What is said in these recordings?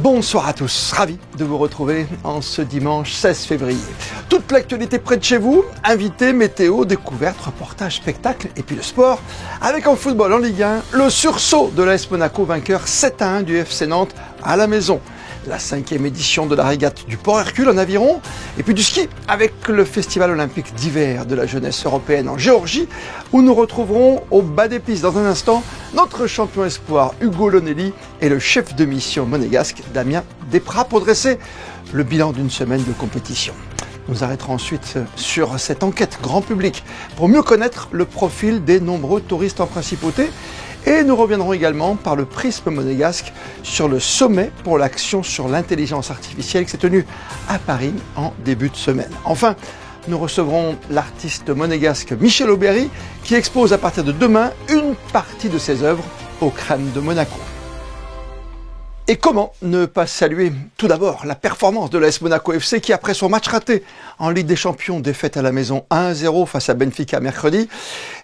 Bonsoir à tous, ravi de vous retrouver en ce dimanche 16 février. Toute l'actualité près de chez vous, invités, météo, découvertes, reportages, spectacles et puis le sport. Avec en football en Ligue 1, le sursaut de l'AS Monaco vainqueur 7-1 du FC Nantes à la maison. La 5e édition de la régate du Port Hercule en aviron et puis du ski avec le Festival olympique d'hiver de la jeunesse européenne en Géorgie où nous retrouverons au bas des pistes dans un instant notre champion espoir Hugo Lonelli et le chef de mission monégasque Damien Desprats pour dresser le bilan d'une semaine de compétition. Nous arrêterons ensuite sur cette enquête grand public pour mieux connaître le profil des nombreux touristes en principauté. Et nous reviendrons également par le prisme monégasque sur le sommet pour l'action sur l'intelligence artificielle qui s'est tenu à Paris en début de semaine. Enfin, nous recevrons l'artiste monégasque Michel Aubéry qui expose à partir de demain une partie de ses œuvres au Crâne de Monaco. Et comment ne pas saluer tout d'abord la performance de l'AS Monaco FC qui, après son match raté en Ligue des Champions, défaite à la maison 1-0 face à Benfica mercredi,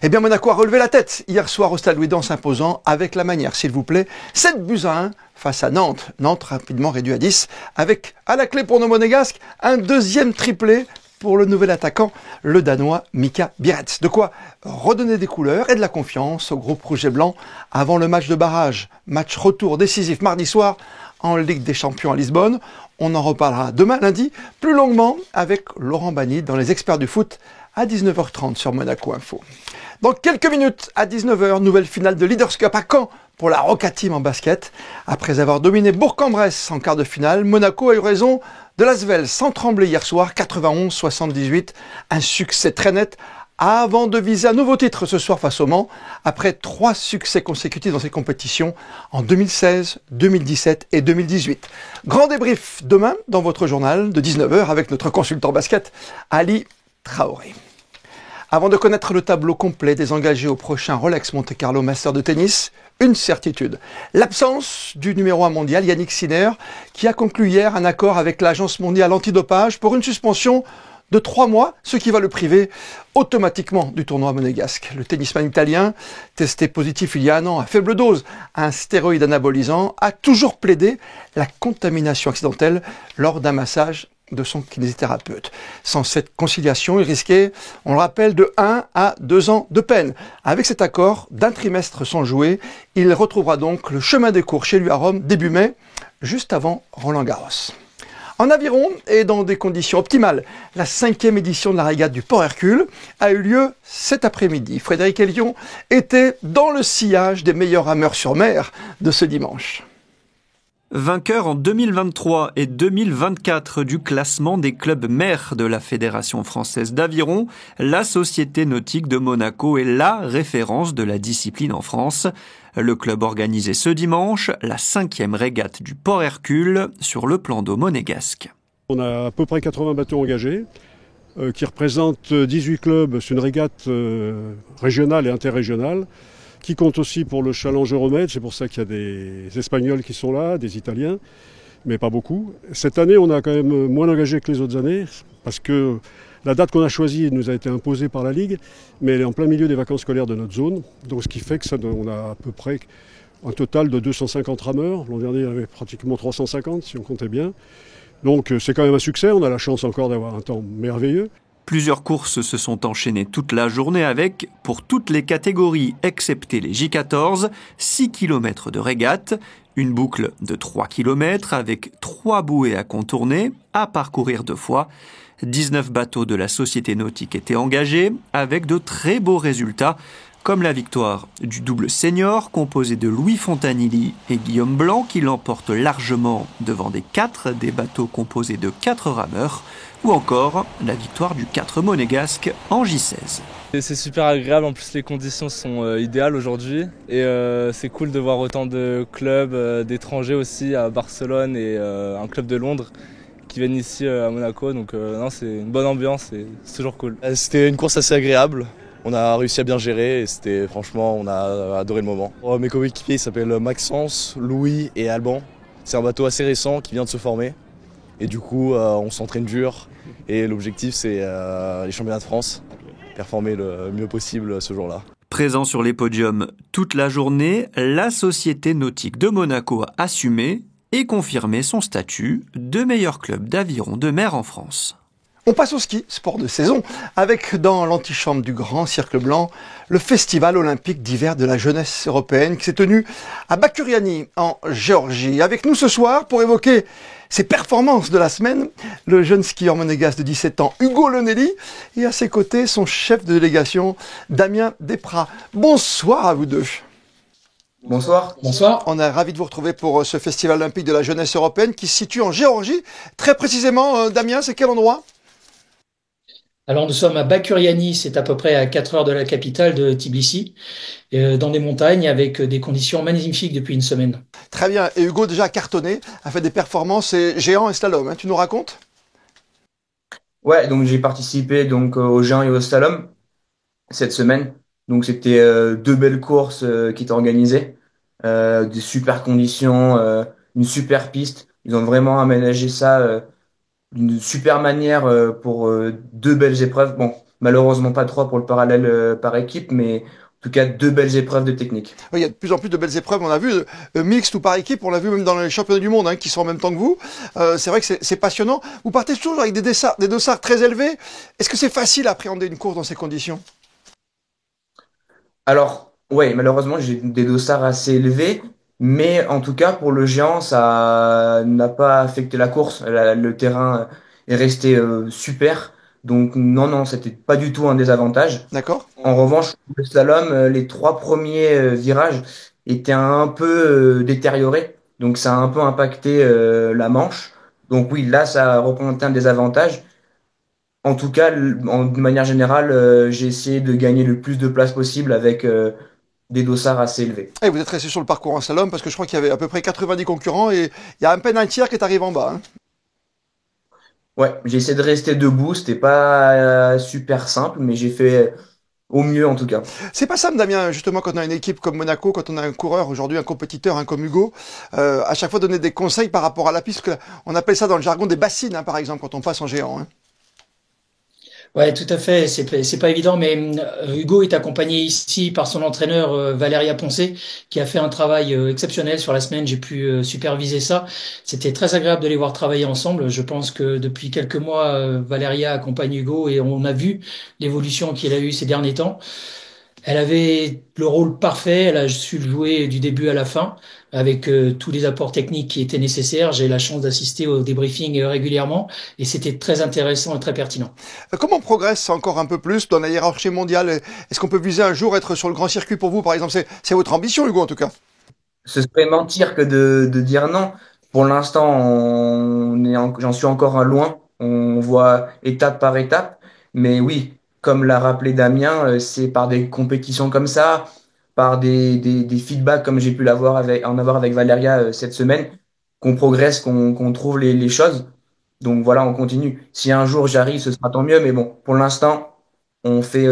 eh bien Monaco a relevé la tête hier soir au Stade Louis-Dan s'imposant avec la manière, s'il vous plaît, 7-1 face à Nantes. Nantes rapidement réduit à 10 avec, à la clé pour nos Monégasques, un deuxième triplé pour le nouvel attaquant, le Danois Mika Bierets. De quoi redonner des couleurs et de la confiance au groupe rouge et blanc avant le match de barrage. Match retour décisif mardi soir en Ligue des Champions à Lisbonne. On en reparlera demain lundi, plus longuement avec Laurent Bagny dans les experts du foot à 19h30 sur Monaco Info. Dans quelques minutes, à 19h, nouvelle finale de Leaders Cup à Caen pour la Roca Team en basket. Après avoir dominé Bourg-en-Bresse en quart de finale, Monaco a eu raison de l'Asvel sans trembler hier soir, 91-78. Un succès très net avant de viser un nouveau titre ce soir face au Mans, après 3 succès consécutifs dans ces compétitions en 2016, 2017 et 2018. Grand débrief demain dans votre journal de 19h avec notre consultant basket, Ali Traoré. Avant de connaître le tableau complet des engagés au prochain Rolex Monte Carlo Master de tennis, une certitude. L'absence du numéro 1 mondial, Yannick Sinner, qui a conclu hier un accord avec l'Agence mondiale antidopage pour une suspension de 3 mois, ce qui va le priver automatiquement du tournoi monégasque. Le tennisman italien, testé positif il y a un an à faible dose à un stéroïde anabolisant, a toujours plaidé la contamination accidentelle lors d'un massage de son kinésithérapeute. Sans cette conciliation, il risquait, on le rappelle, de 1 à 2 ans de peine. Avec cet accord d'un trimestre sans jouer, il retrouvera donc le chemin des cours chez lui à Rome début mai, juste avant Roland-Garros. En aviron et dans des conditions optimales, la 5e édition de la régate du Port Hercule a eu lieu cet après-midi. Frédéric Elion était dans le sillage des meilleurs rameurs sur mer de ce dimanche. Vainqueur en 2023 et 2024 du classement des clubs mers de la Fédération française d'aviron, la Société nautique de Monaco est la référence de la discipline en France. Le club organisait ce dimanche la 5e régate du Port Hercule sur le plan d'eau monégasque. On a à peu près 80 bateaux engagés qui représentent 18 clubs sur une régate régionale et interrégionale, qui compte aussi pour le Challenge Euromed. C'est pour ça qu'il y a des Espagnols qui sont là, des Italiens, mais pas beaucoup. Cette année, on a quand même moins engagé que les autres années, parce que la date qu'on a choisie nous a été imposée par la Ligue, mais elle est en plein milieu des vacances scolaires de notre zone. Donc ce qui fait que on a à peu près un total de 250 rameurs. L'an dernier, il y avait pratiquement 350, si on comptait bien. Donc c'est quand même un succès. On a la chance encore d'avoir un temps merveilleux. Plusieurs courses se sont enchaînées toute la journée avec, pour toutes les catégories excepté les J14, 6 km de régate, une boucle de 3 km avec 3 bouées à contourner, à parcourir 2 fois. 19 bateaux de la Société nautique étaient engagés avec de très beaux résultats, comme la victoire du double senior composé de Louis Fontanilli et Guillaume Blanc qui l'emporte largement devant des 4 des bateaux composés de 4 rameurs, ou encore la victoire du 4 monégasque en J16. C'est super agréable, en plus les conditions sont idéales aujourd'hui et c'est cool de voir autant de clubs d'étrangers aussi à Barcelone et un club de Londres qui viennent ici à Monaco, donc non, c'est une bonne ambiance et c'est toujours cool. C'était une course assez agréable, on a réussi à bien gérer et franchement on a adoré le moment. Mes coéquipiers s'appellent Maxence, Louis et Alban, c'est un bateau assez récent qui vient de se former et du coup on s'entraîne dur et l'objectif c'est les championnats de France, performer le mieux possible ce jour-là. Présent sur les podiums toute la journée, la Société nautique de Monaco a assumé et confirmer son statut de meilleur club d'aviron de mer en France. On passe au ski, sport de saison, avec dans l'antichambre du Grand Cercle Blanc, le Festival olympique d'hiver de la jeunesse européenne qui s'est tenu à Bakuriani en Géorgie. Avec nous ce soir pour évoquer ses performances de la semaine, le jeune skieur monégasque de 17 ans, Hugo Lonelli, et à ses côtés son chef de délégation, Damien Desprats. Bonsoir à vous deux. Bonsoir. Bonsoir. On est ravis de vous retrouver pour ce Festival olympique de la jeunesse européenne qui se situe en Géorgie. Très précisément, Damien, c'est quel endroit ? Alors nous sommes à Bakuriani, c'est à peu près à 4 heures de la capitale de Tbilissi, dans des montagnes avec des conditions magnifiques depuis une semaine. Très bien, et Hugo déjà cartonné, a fait des performances géants et slalom, hein. Tu nous racontes ? Ouais, donc j'ai participé donc au géant et au slalom cette semaine. Donc c'était deux belles courses qui étaient organisées, des super conditions, une super piste. Ils ont vraiment aménagé ça d'une super manière pour deux belles épreuves. Bon, malheureusement pas trois pour le parallèle par équipe, mais en tout cas deux belles épreuves de technique. Oui, il y a de plus en plus de belles épreuves, on a vu, mixtes ou par équipe, on l'a vu même dans les championnats du monde, hein, qui sont en même temps que vous. C'est vrai que c'est passionnant. Vous partez toujours avec des dossards très élevés. Est-ce que c'est facile à appréhender une course dans ces conditions ? Alors, ouais, malheureusement, j'ai des dossards assez élevés, mais en tout cas, pour le géant, ça n'a pas affecté la course. Le terrain est resté super. Donc, non, non, c'était pas du tout un désavantage. D'accord ? En revanche, le slalom, les trois premiers virages étaient un peu détériorés. Donc, ça a un peu impacté la manche. Donc, oui, là, ça a représenté un désavantage. En tout cas, de manière générale, j'ai essayé de gagner le plus de place possible avec des dossards assez élevés. Et vous êtes resté sur le parcours en slalom parce que je crois qu'il y avait à peu près 90 concurrents et il y a à peine un tiers qui est arrivé en bas. Hein. Ouais, j'ai essayé de rester debout. C'était pas super simple, mais j'ai fait au mieux en tout cas. C'est pas simple, Damien, justement, quand on a une équipe comme Monaco, quand on a un coureur, aujourd'hui un compétiteur, hein, comme Hugo, à chaque fois donner des conseils par rapport à la piste. On appelle ça dans le jargon des bassines, hein, par exemple, quand on passe en géant. Hein. Ouais, tout à fait. C'est pas évident, mais Hugo est accompagné ici par son entraîneur Valeria Poncé, qui a fait un travail exceptionnel sur la semaine. J'ai pu superviser ça. C'était très agréable de les voir travailler ensemble. Je pense que depuis quelques mois, Valeria accompagne Hugo et on a vu l'évolution qu'il a eue ces derniers temps. Elle avait le rôle parfait, elle a su le jouer du début à la fin, avec tous les apports techniques qui étaient nécessaires. J'ai la chance d'assister au débriefing régulièrement, et c'était très intéressant et très pertinent. Comment on progresse encore un peu plus dans la hiérarchie mondiale ? Est-ce qu'on peut viser un jour être sur le grand circuit pour vous, par exemple ? C'est votre ambition, Hugo, en tout cas. Ce serait mentir que de dire non. Pour l'instant, j'en suis encore loin. On voit étape par étape. Mais oui, comme l'a rappelé Damien, c'est par des compétitions comme ça, par des feedbacks comme j'ai pu en avoir avec Valéria cette semaine, qu'on progresse, qu'on trouve les choses. Donc voilà, on continue. Si un jour j'arrive, ce sera tant mieux. Mais bon, pour l'instant, on fait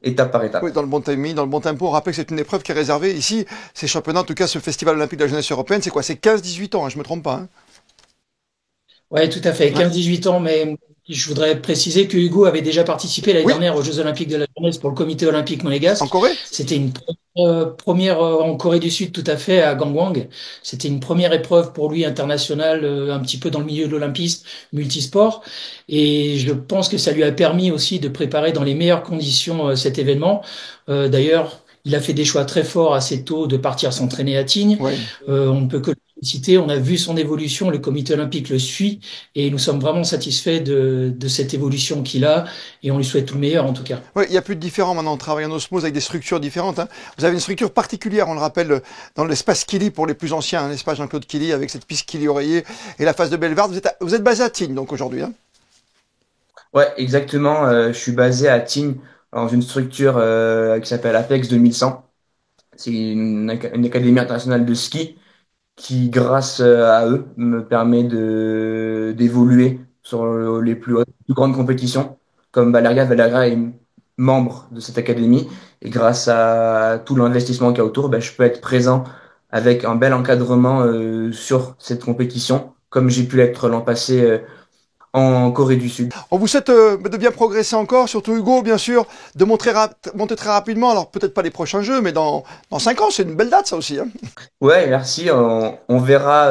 étape par étape. Oui, dans le bon timing, dans le bon tempo. On rappelle que c'est une épreuve qui est réservée ici. Ces championnats, en tout cas, ce Festival olympique de la jeunesse européenne, c'est quoi ? C'est 15-18 ans, hein, je me trompe pas. Hein. Ouais, tout à fait. 15-18 ans, mais je voudrais préciser que Hugo avait déjà participé l'année dernière aux Jeux Olympiques de la jeunesse pour le Comité olympique monégasque. En Corée ? C'était une première en Corée du Sud, tout à fait, à Gangwon. C'était une première épreuve pour lui internationale, un petit peu dans le milieu de l'olympisme, multisport. Et je pense que ça lui a permis aussi de préparer dans les meilleures conditions cet événement. D'ailleurs, il a fait des choix très forts assez tôt de partir s'entraîner à Tignes. Oui. On ne peut que le féliciter. On a vu son évolution, le comité olympique le suit et nous sommes vraiment satisfaits de cette évolution qu'il a et on lui souhaite tout le meilleur en tout cas. Oui, il n'y a plus de différents maintenant. On travaille en osmose avec des structures différentes. Hein. Vous avez une structure particulière, on le rappelle, dans l'espace Kili pour les plus anciens, hein, l'espace Jean-Claude Kili avec cette piste Kili-Oreiller et la phase de Bellevarde. Vous êtes basé à Tignes donc aujourd'hui. Hein. Ouais, exactement. Je suis basé à Tignes dans une structure qui s'appelle Apex 2100. C'est une académie internationale de ski qui, grâce à eux, me permet d'évoluer sur les plus grandes compétitions. Comme Valeria est membre de cette académie et grâce à tout l'investissement qu'il y a autour, ben, je peux être présent avec un bel encadrement sur cette compétition, comme j'ai pu l'être l'an passé en Corée du Sud. On vous souhaite de bien progresser encore, surtout Hugo, bien sûr, de monter très rapidement. Alors peut-être pas les prochains jeux, mais dans 5 ans, c'est une belle date ça aussi. Hein. Ouais, merci. On verra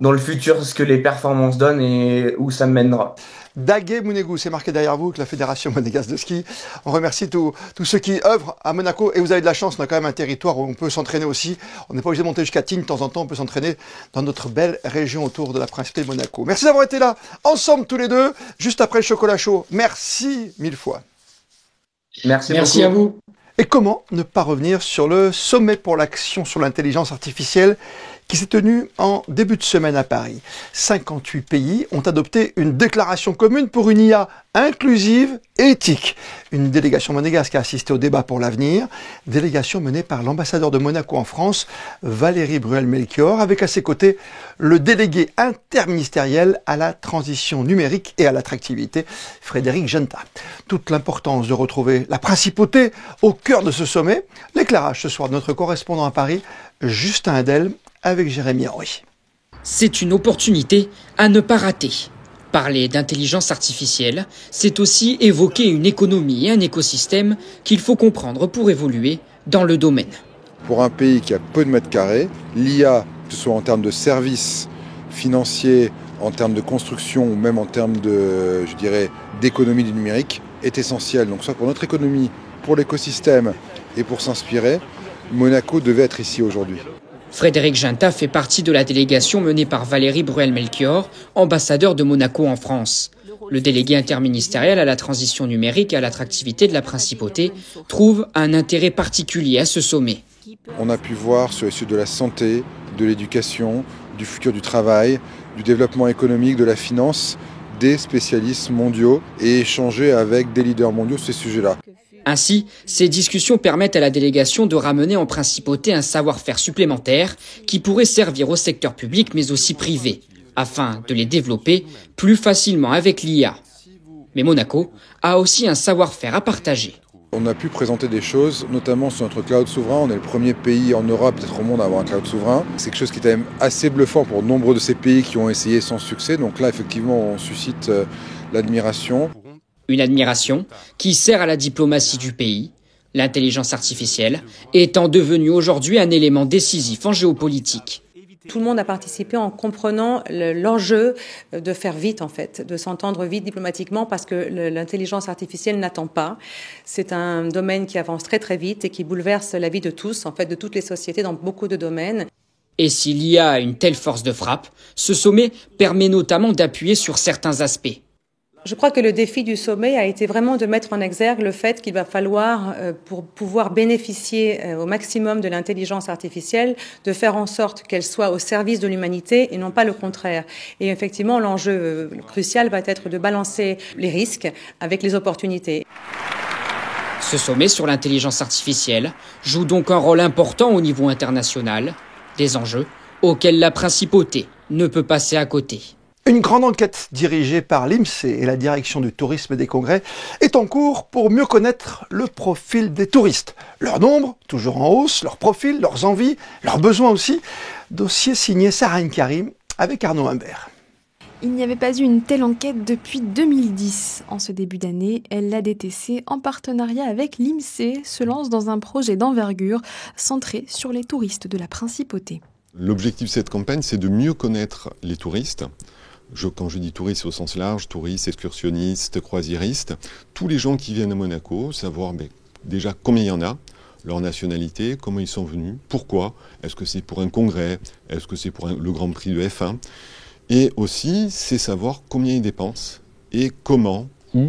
dans le futur ce que les performances donnent et où ça me mènera. Daguet Mounegou, c'est marqué derrière vous que la Fédération monégasque de ski. On remercie tous ceux qui œuvrent à Monaco et vous avez de la chance, on a quand même un territoire où on peut s'entraîner aussi. On n'est pas obligé de monter jusqu'à Tignes, de temps en temps on peut s'entraîner dans notre belle région autour de la Principauté de Monaco. Merci d'avoir été là, ensemble tous les deux, juste après le chocolat chaud. Merci 1000 fois. Merci beaucoup. À vous. Et comment ne pas revenir sur le sommet pour l'action sur l'intelligence artificielle qui s'est tenu en début de semaine à Paris. 58 pays ont adopté une déclaration commune pour une IA inclusive et éthique. Une délégation monégasque a assisté au débat pour l'avenir, délégation menée par l'ambassadeur de Monaco en France, Valérie Bruel-Melchior, avec à ses côtés le délégué interministériel à la transition numérique et à l'attractivité, Frédéric Genta. Toute l'importance de retrouver la principauté au cœur de ce sommet, l'éclairage ce soir de notre correspondant à Paris, Justin Adel, avec Jérémy Henry. C'est une opportunité à ne pas rater. Parler d'intelligence artificielle, c'est aussi évoquer une économie et un écosystème qu'il faut comprendre pour évoluer dans le domaine. Pour un pays qui a peu de mètres carrés, l'IA, que ce soit en termes de services financiers, en termes de construction ou même en termes de, d'économie du numérique, est essentielle. Donc soit pour notre économie, pour l'écosystème et pour s'inspirer, Monaco devait être ici aujourd'hui. Frédéric Genta fait partie de la délégation menée par Valérie Bruel-Melchior, ambassadeur de Monaco en France. Le délégué interministériel à la transition numérique et à l'attractivité de la principauté trouve un intérêt particulier à ce sommet. On a pu voir sur les sujets de la santé, de l'éducation, du futur du travail, du développement économique, de la finance, des spécialistes mondiaux et échanger avec des leaders mondiaux sur ces sujets-là. Ainsi, ces discussions permettent à la délégation de ramener en principauté un savoir-faire supplémentaire qui pourrait servir au secteur public mais aussi privé, afin de les développer plus facilement avec l'IA. Mais Monaco a aussi un savoir-faire à partager. On a pu présenter des choses, notamment sur notre cloud souverain. On est le premier pays en Europe, peut-être au monde, à avoir un cloud souverain. C'est quelque chose qui est quand même assez bluffant pour nombre de ces pays qui ont essayé sans succès. Donc là, effectivement, on suscite l'admiration. Une admiration qui sert à la diplomatie du pays, l'intelligence artificielle étant devenue aujourd'hui un élément décisif en géopolitique. Tout le monde a participé en comprenant l'enjeu de faire vite, en fait, de s'entendre vite diplomatiquement parce que l'intelligence artificielle n'attend pas. C'est un domaine qui avance très très vite et qui bouleverse la vie de tous, en fait, de toutes les sociétés dans beaucoup de domaines. Et si l'IA a une telle force de frappe, ce sommet permet notamment d'appuyer sur certains aspects. Je crois que le défi du sommet a été vraiment de mettre en exergue le fait qu'il va falloir, pour pouvoir bénéficier au maximum de l'intelligence artificielle, de faire en sorte qu'elle soit au service de l'humanité et non pas le contraire. Et effectivement, l'enjeu crucial va être de balancer les risques avec les opportunités. Ce sommet sur l'intelligence artificielle joue donc un rôle important au niveau international, des enjeux auxquels la principauté ne peut passer à côté. Une grande enquête dirigée par l'IMSS et la direction du tourisme et des congrès est en cours pour mieux connaître le profil des touristes. Leur nombre, toujours en hausse, leur profil, leurs envies, leurs besoins aussi. Dossier signé Sarah Karim avec Arnaud Humbert. Il n'y avait pas eu une telle enquête depuis 2010. En ce début d'année, l'ADTC, en partenariat avec l'IMSS, se lance dans un projet d'envergure centré sur les touristes de la principauté. L'objectif de cette campagne, c'est de mieux connaître les touristes. Quand je dis touristes au sens large, touristes, excursionnistes, croisiéristes, tous les gens qui viennent à Monaco, savoir déjà combien il y en a, leur nationalité, comment ils sont venus, pourquoi, est-ce que c'est pour un congrès, est-ce que c'est pour le Grand Prix de F1, et aussi c'est savoir combien ils dépensent et comment, où,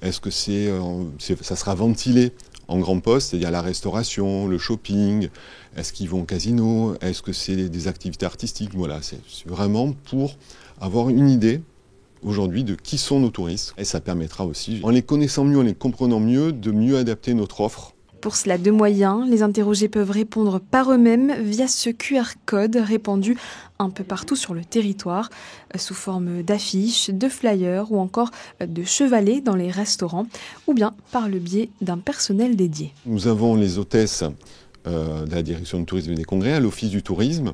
est-ce que ça sera ventilé en grand poste, c'est-à-dire la restauration, le shopping, est-ce qu'ils vont au casino, est-ce que c'est des activités artistiques, voilà, c'est vraiment pour avoir une idée aujourd'hui de qui sont nos touristes. Et ça permettra aussi, en les connaissant mieux, en les comprenant mieux, de mieux adapter notre offre. Pour cela, deux moyens. Les interrogés peuvent répondre par eux-mêmes via ce QR code répandu un peu partout sur le territoire, sous forme d'affiches, de flyers ou encore de chevalets dans les restaurants, ou bien par le biais d'un personnel dédié. Nous avons les hôtesses de la direction du tourisme et des congrès, à l'office du tourisme,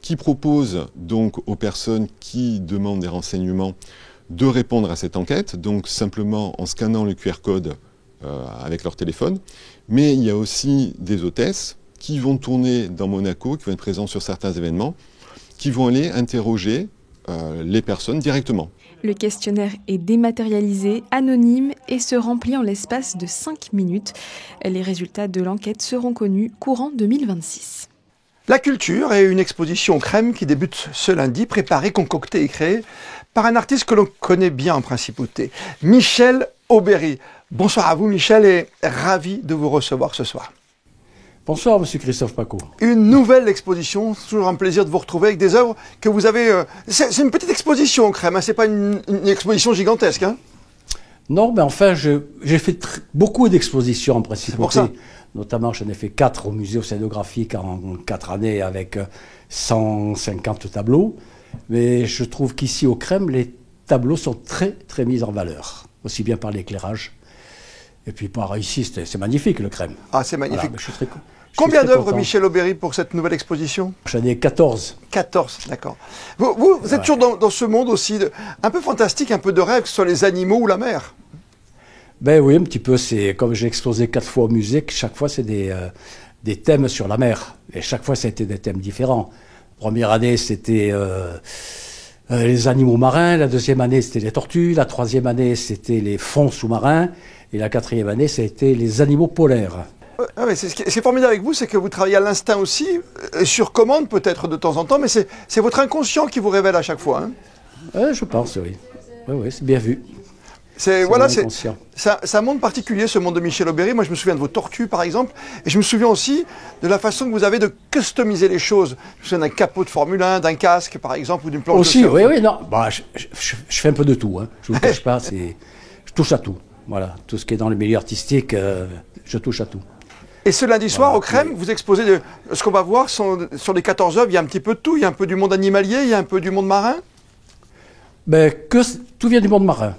qui propose donc aux personnes qui demandent des renseignements de répondre à cette enquête, donc simplement en scannant le QR code avec leur téléphone. Mais il y a aussi des hôtesses qui vont tourner dans Monaco, qui vont être présents sur certains événements qui vont aller interroger les personnes directement. Le questionnaire est dématérialisé, anonyme et se remplit en l'espace de 5 minutes. Les résultats de l'enquête seront connus courant 2026. La culture est une exposition crème qui débute ce lundi, préparée, concoctée et créée par un artiste que l'on connaît bien en principauté, Michel Aubéry. Bonsoir à vous Michel et ravi de vous recevoir ce soir. Bonsoir monsieur Christophe Paco. Une nouvelle exposition, toujours un plaisir de vous retrouver avec des œuvres que vous avez... c'est une petite exposition crème, hein, c'est pas une exposition gigantesque. Hein. Non, mais enfin j'ai fait beaucoup d'expositions en principauté. Notamment, j'en ai fait 4 au musée océanographique en 4 années avec 150 tableaux. Mais je trouve qu'ici, au Crème, les tableaux sont très, très mis en valeur. Aussi bien par l'éclairage. Et puis par ici, c'est magnifique, le Crème. Ah, c'est magnifique. Voilà, Combien d'œuvres, Michel Aubéry, pour cette nouvelle exposition? J'en ai 14. 14, d'accord. Vous êtes toujours dans ce monde aussi, un peu fantastique, un peu de rêve, que ce soit les animaux ou la mer. Ben oui, un petit peu. C'est comme j'ai exposé 4 fois au musée, chaque fois c'est des thèmes sur la mer. Et chaque fois, ça a été des thèmes différents. Première année, c'était les animaux marins. La deuxième année, c'était les tortues. La troisième année, c'était les fonds sous-marins. Et la quatrième année, ça a été les animaux polaires. Ce qui est formidable avec vous, c'est que vous travaillez à l'instinct aussi, sur commande peut-être de temps en temps, mais c'est votre inconscient qui vous révèle à chaque fois. Hein. Je pense, oui. Oui, c'est bien vu. C'est un monde particulier, ce monde de Michel Aubéry. Moi, je me souviens de vos tortues, par exemple, et je me souviens aussi de la façon que vous avez de customiser les choses. Je me souviens d'un capot de Formule 1, d'un casque, par exemple, ou d'une planche de surf. Oui, non. Bah, je fais un peu de tout. Hein. Je ne vous cache pas, je touche à tout. Voilà, tout ce qui est dans le milieu artistique, je touche à tout. Et ce lundi soir, au Crème, vous exposez ce qu'on va voir sur les 14 œuvres. Il y a un petit peu de tout. Il y a un peu du monde animalier, il y a un peu du monde marin. Ben, tout vient du monde marin.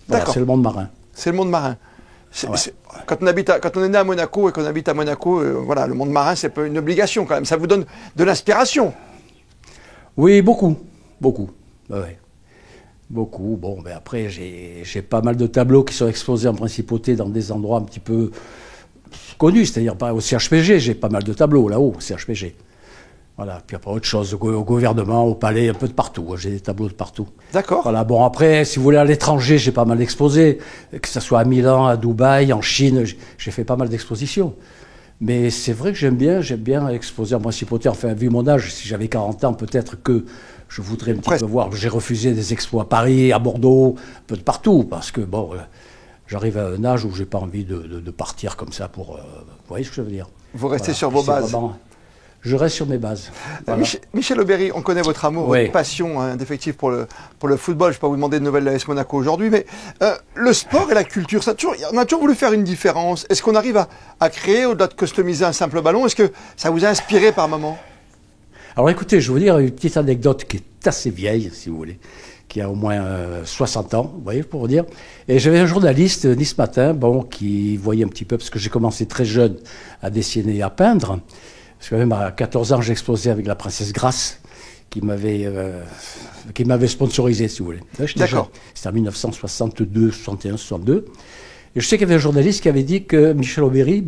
Voilà, c'est le monde marin. C'est le monde marin. Quand on est né à Monaco et qu'on habite à Monaco, voilà, le monde marin, c'est une obligation quand même. Ça vous donne de l'inspiration. Oui, beaucoup. Ouais. Beaucoup. Bon, ben après, j'ai pas mal de tableaux qui sont exposés en principauté dans des endroits un petit peu connus, c'est-à-dire pas au CHPG. J'ai pas mal de tableaux là-haut, au CHPG. Voilà, puis après autre chose, au gouvernement, au palais, un peu de partout. J'ai des tableaux de partout. D'accord. Voilà, bon après, si vous voulez à l'étranger, j'ai pas mal exposé, que ce soit à Milan, à Dubaï, en Chine, j'ai fait pas mal d'expositions. Mais c'est vrai que j'aime bien exposer en principauté. Enfin, vu mon âge, si j'avais 40 ans, peut-être que je voudrais un petit peu voir. J'ai refusé des expos à Paris, à Bordeaux, un peu de partout, parce que bon, j'arrive à un âge où j'ai pas envie de partir comme ça pour... vous voyez ce que je veux dire? Vous restez sur vos bases. Je reste sur mes bases. Voilà. Michel Aubéry, on connaît votre amour, votre passion indéfectible pour le football. Je ne vais pas vous demander de nouvelles de l'AS Monaco aujourd'hui, mais le sport et la culture, on a toujours voulu faire une différence. Est-ce qu'on arrive à créer, au-delà de customiser un simple ballon, est-ce que ça vous a inspiré par moment? Alors écoutez, je vais vous dire une petite anecdote qui est assez vieille, si vous voulez, qui a au moins 60 ans, vous voyez, pour vous dire. Et j'avais un journaliste, Nice Matin, qui voyait un petit peu, parce que j'ai commencé très jeune à dessiner et à peindre. Parce que même à 14 ans, j'exposais avec la princesse Grace, qui m'avait sponsorisé, si vous voulez. D'accord. C'était en 1962, 61, 62. Et je sais qu'il y avait un journaliste qui avait dit que Michel Aubéry,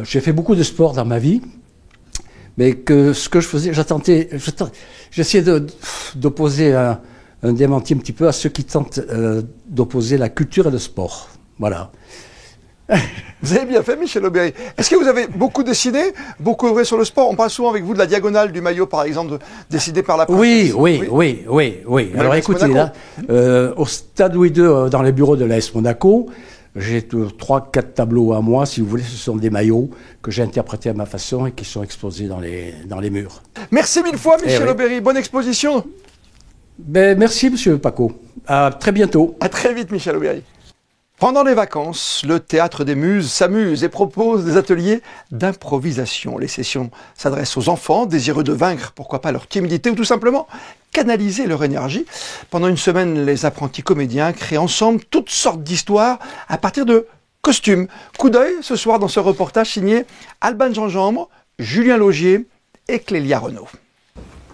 j'ai fait beaucoup de sport dans ma vie, mais que ce que je faisais, j'essayais d'opposer un démenti un petit peu à ceux qui tentent d'opposer la culture et le sport. Voilà. Vous avez bien fait, Michel Aubéry. Est-ce que vous avez beaucoup dessiné, beaucoup œuvré sur le sport? On parle souvent avec vous de la diagonale du maillot, par exemple, décidée par la princesse. Oui. Alors écoutez, là, au Stade Louis II, dans les bureaux de l'AS Monaco, j'ai 3-4 tableaux à moi, si vous voulez. Ce sont des maillots que j'ai interprétés à ma façon et qui sont exposés dans les murs. Merci mille fois, Michel Aubéry. Bonne exposition. Merci, monsieur Paco. À très bientôt. À très vite, Michel Aubéry. Pendant les vacances, le Théâtre des Muses s'amuse et propose des ateliers d'improvisation. Les sessions s'adressent aux enfants désireux de vaincre, pourquoi pas leur timidité, ou tout simplement canaliser leur énergie. Pendant une semaine, les apprentis comédiens créent ensemble toutes sortes d'histoires à partir de costumes. Coup d'œil ce soir dans ce reportage signé Alban Gingembre, Julien Laugier et Clélia Renaud.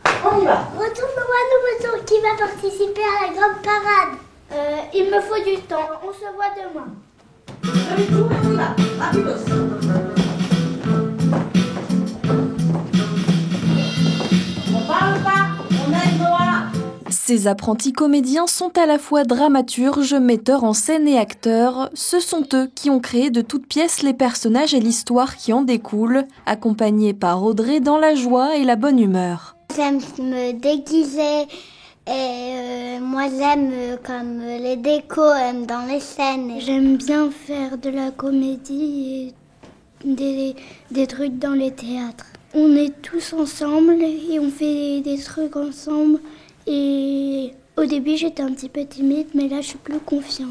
On y va. Retourne-moi qui va participer à la grande parade. Il me faut du temps. On se voit demain. On y va. Rapidos. On parle pas. Ces apprentis comédiens sont à la fois dramaturges, metteurs en scène et acteurs. Ce sont eux qui ont créé de toutes pièces les personnages et l'histoire qui en découle, accompagnés par Audrey dans la joie et la bonne humeur. J'aime me déguiser et moi j'aime comme les décos dans les scènes. J'aime bien faire de la comédie et des trucs dans les théâtres. On est tous ensemble et on fait des trucs ensemble. Et au début, j'étais un petit peu timide, mais là, je suis plus confiante.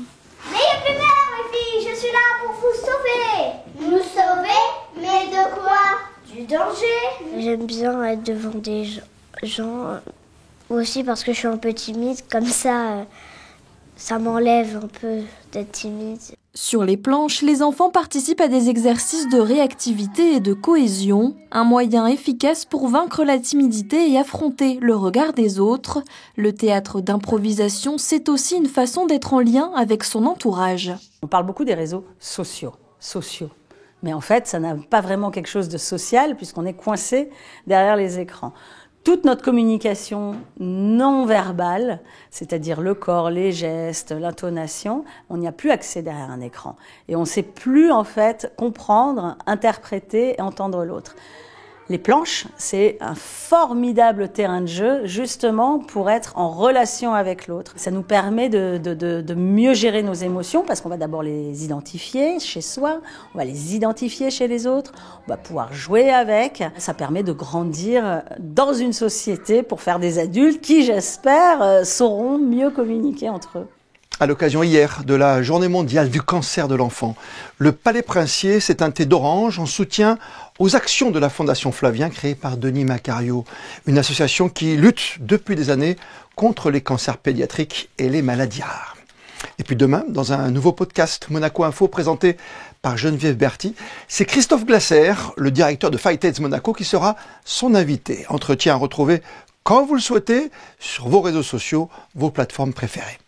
N'ayez plus peur, les filles, je suis là pour vous sauver. Nous sauver? Mais de quoi? Du danger. J'aime bien être devant des gens, aussi parce que je suis un peu timide, comme ça m'enlève un peu d'être timide. Sur les planches, les enfants participent à des exercices de réactivité et de cohésion, un moyen efficace pour vaincre la timidité et affronter le regard des autres. Le théâtre d'improvisation, c'est aussi une façon d'être en lien avec son entourage. On parle beaucoup des réseaux sociaux. Mais en fait, ça n'a pas vraiment quelque chose de social puisqu'on est coincé derrière les écrans. Toute notre communication non verbale, c'est-à-dire le corps, les gestes, l'intonation, on n'y a plus accès derrière un écran. Et on ne sait plus en fait comprendre, interpréter et entendre l'autre. Les planches, c'est un formidable terrain de jeu justement pour être en relation avec l'autre. Ça nous permet de mieux gérer nos émotions parce qu'on va d'abord les identifier chez soi, on va les identifier chez les autres, on va pouvoir jouer avec. Ça permet de grandir dans une société pour faire des adultes qui, j'espère, sauront mieux communiquer entre eux. À l'occasion hier de la journée mondiale du cancer de l'enfant, le Palais Princier s'est teinté d'orange en soutien aux actions de la Fondation Flavien créée par Denis Macario, une association qui lutte depuis des années contre les cancers pédiatriques et les maladies rares. Et puis demain, dans un nouveau podcast Monaco Info présenté par Geneviève Berthy, c'est Christophe Glasser, le directeur de Fight Aids Monaco, qui sera son invité. Entretien à retrouver quand vous le souhaitez sur vos réseaux sociaux, vos plateformes préférées.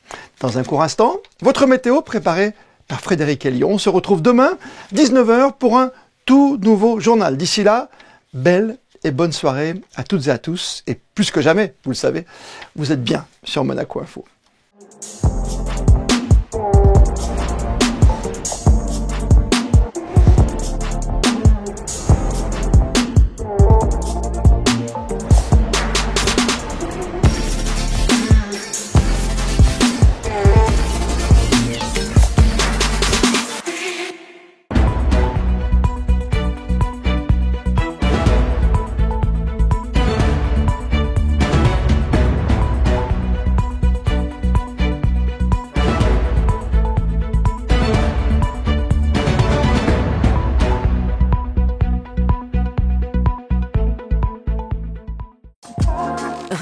Dans un court instant, votre météo préparée par Frédéric Elion. On se retrouve demain, 19h, pour un tout nouveau journal. D'ici là, belle et bonne soirée à toutes et à tous. Et plus que jamais, vous le savez, vous êtes bien sur Monaco Info.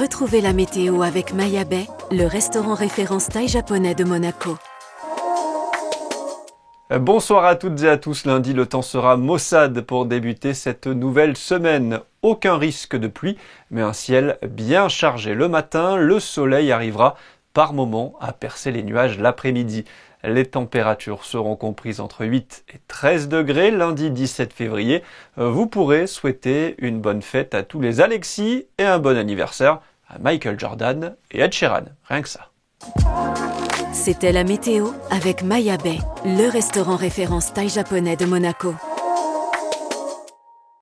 Retrouvez la météo avec Maya Bay, le restaurant référence thaï japonais de Monaco. Bonsoir à toutes et à tous. Lundi, le temps sera maussade pour débuter cette nouvelle semaine. Aucun risque de pluie, mais un ciel bien chargé le matin. Le soleil arrivera par moments à percer les nuages l'après-midi. Les températures seront comprises entre 8 et 13 degrés lundi 17 février. Vous pourrez souhaiter une bonne fête à tous les Alexis et un bon anniversaire à Michael Jordan et Ed Sheeran. Rien que ça. C'était la météo avec Maya Bay, le restaurant référence thaï japonais de Monaco.